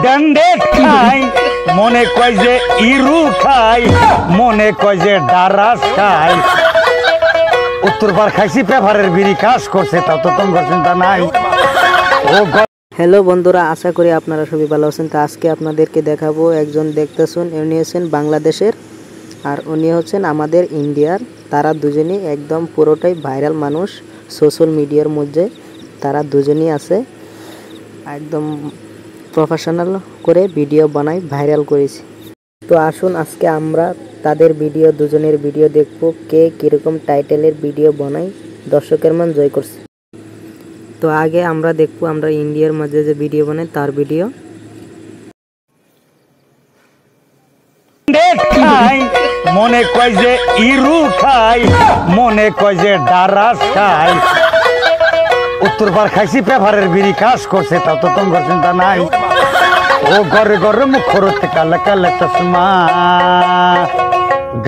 ড্যান্ডেট খাই, মনে কয় যে ইরু খাই, মনে কয় যে ডারাস খাই। উত্তরবার খাইছি পেপারের বিড়ি কাজ করছে, তাও তো তোমার চিন্তা নাই। হ্যালো বন্ধুরা, আশা করি আপনারা সবাই ভালো আছেন। তো আজকে আপনাদেরকে দেখাবো, একজন দেখতেছেন উনি হচ্ছেন বাংলাদেশের আর উনি হচ্ছেন আমাদের ইন্ডিয়ার। তারা দুজনই একদম পুরোটাই ভাইরাল মানুষ সোশ্যাল মিডিয়ার মধ্যে। তারা দুজনই আছে একদম প্রফেশনাল করে ভিডিও বানাই ভাইরাল করেছি। তো আসুন আজকে আমরা তাদের ভিডিও, দুজনের ভিডিও দেখবো, কে কীরকম টাইটেলের ভিডিও বানাই দর্শকের মান জয় করছে। তো আগে আমরা দেখবো আমরা ইন্ডিয়ার মধ্যে যে ভিডিও বানাই তার ভিডিও। খাই, মনে কয় যে ইরু খাই, মনে কয় যে ডারাস খাই। উত্তরবার খাইছি পেপারের বিড়ি কাজ করছে, তাও তো তোমার চিন্তা নাই। ও ঘরে ঘরে মুখ করতে কালে কালে চশমা,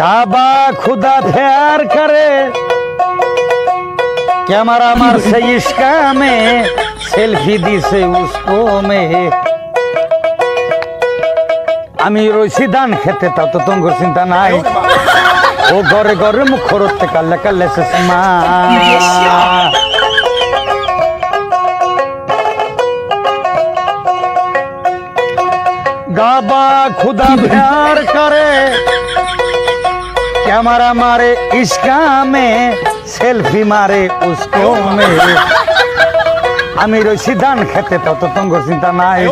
গাবা খুদা ফেয়ার করে कैमरा मार से इसका में सेल्फी दी से उसको में। আমি রইছি ধান খেতে, তা তো তোমার চিন্তা নাই। ও ঘরে ঘরে মুখ করতে কালে কালে চশমা, गाबा खुदा प्यार करे कैमरा मारे इसका में सेल्फी मारे उसको में। আমি রইছি ধান খেতে, তাও তো তোমার চিন্তা নাই।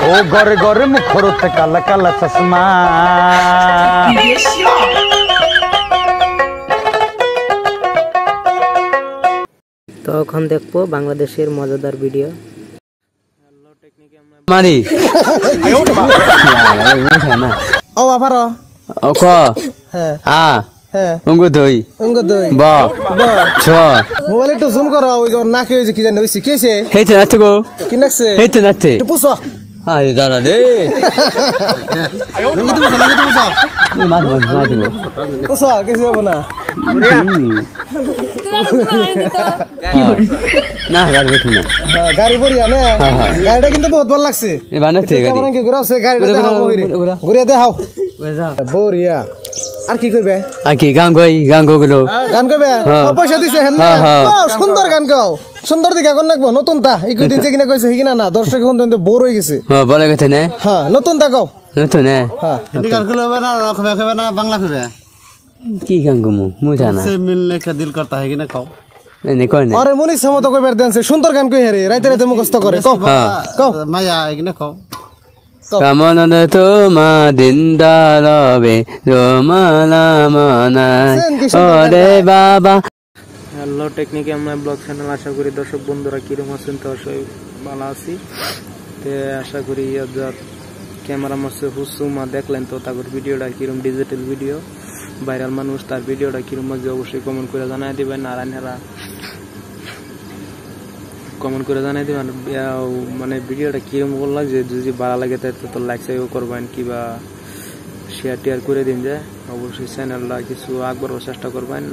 ও ঘরে ঘরে মুখ করতে কালা কালা চশমা। তখন দেখবো বাংলাদেশের মজাদার ভিডিও। মারি ও আবার ও ক হ্যাঁ আ হ্যাঁ অঙ্গ দই ব ছ মোবাইল একটু জুম করো। ওই না কি হয়েছে কি জানি হয়েছে কি হয়েছে হেইতে নাচতে গো কি নাকছে হেইতে নাচতে একটু পুষো। আরে দাদা রে মার মার মার দিব পুষো কিছু হবে না। না গাড়ি বেঠু না হ্যাঁ গাড়ি বড়িয়া না, গাড়িটা কিন্তু বহুত ভালো লাগছে। এ বানাতে গাড়ি কেমন কি ঘুরাছে গাড়িটা দেখাও, ঘুরিয়ে দেখাও বড়িয়া। আর কি করবে? আর কি গান গো গান গাবে? পয়সা দিছে হেন না? সুন্দর গান গাও, সুন্দর দিকে গান লাগবো। নতুন তা ইকু দিন কিনা কইছে হিনা না, দর্শক কিন্তু বোর হয়ে গেছে। হ্যাঁ বলে গেছে না। হ্যাঁ নতুন তা গাও, নতুন না। হ্যাঁ গান করবে না, রাখবে না, বাংলা করবে। কি গান গো মু জানা से मिलने का दिल करता है कि ना कहो। এনে কই না আরে মনিস মতো কইবার দেনছে, সুন্দর গান কই হেরে রাইতে রাইতে মুখস্থ করে। কও কও माया है कि ना कहो। কামন তোমা দিনদারবে রোমালা মানায় ওরে বাবা। হ্যালো টেকনিকে আমরা ব্লগ চ্যানেল, আশা করি দর্শক বন্ধুরা কিরকম আছেন। তো সবাই ভালো আছি। তো আশা করি ক্যামেরা মাসে হুসুমা দেখলেন তো তার ভিডিওটা কিরকম ডিজিটাল ভিডিও ভাইরাল মানুষ, তার ভিডিওটা কিরকম মধ্যে অবশ্যই কমেন্ট করে জানাই দিবেন। আর আইনারা কমেন্ট করে জানাই দিবেন মানে ভিডিওটা কিরকম ভালো লাগছে। যদি ভালো লাগে তাই তো লাইক সাইও করবেন, কিবা শেয়ার টেয়ার করে দিন। যে অবশ্যই চ্যানেলটা কিছু আগবাড়ার চেষ্টা করবেন।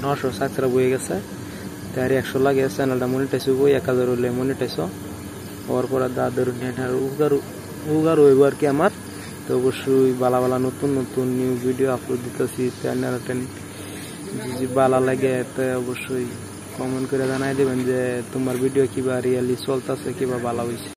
900 সাবস্ক্রাইব হয়ে গেছে, তার 100 লাগে চ্যানেলটা মনিটাইজ হইব। 1000 হলে মনিটাইজ হওয়ার পর দাদার উগার হইব আর কি আমার। তো অবশ্যই ভালো ভালো নতুন নতুন নিউ ভিডিও আপলোড দিতেছি। যদি ভালো লাগে তো অবশ্যই কমেন্ট করে জানাই দেবেন যে তোমার ভিডিও কিবা রিয়েলি চলতেছে, কিবা ভালো হয়েছে।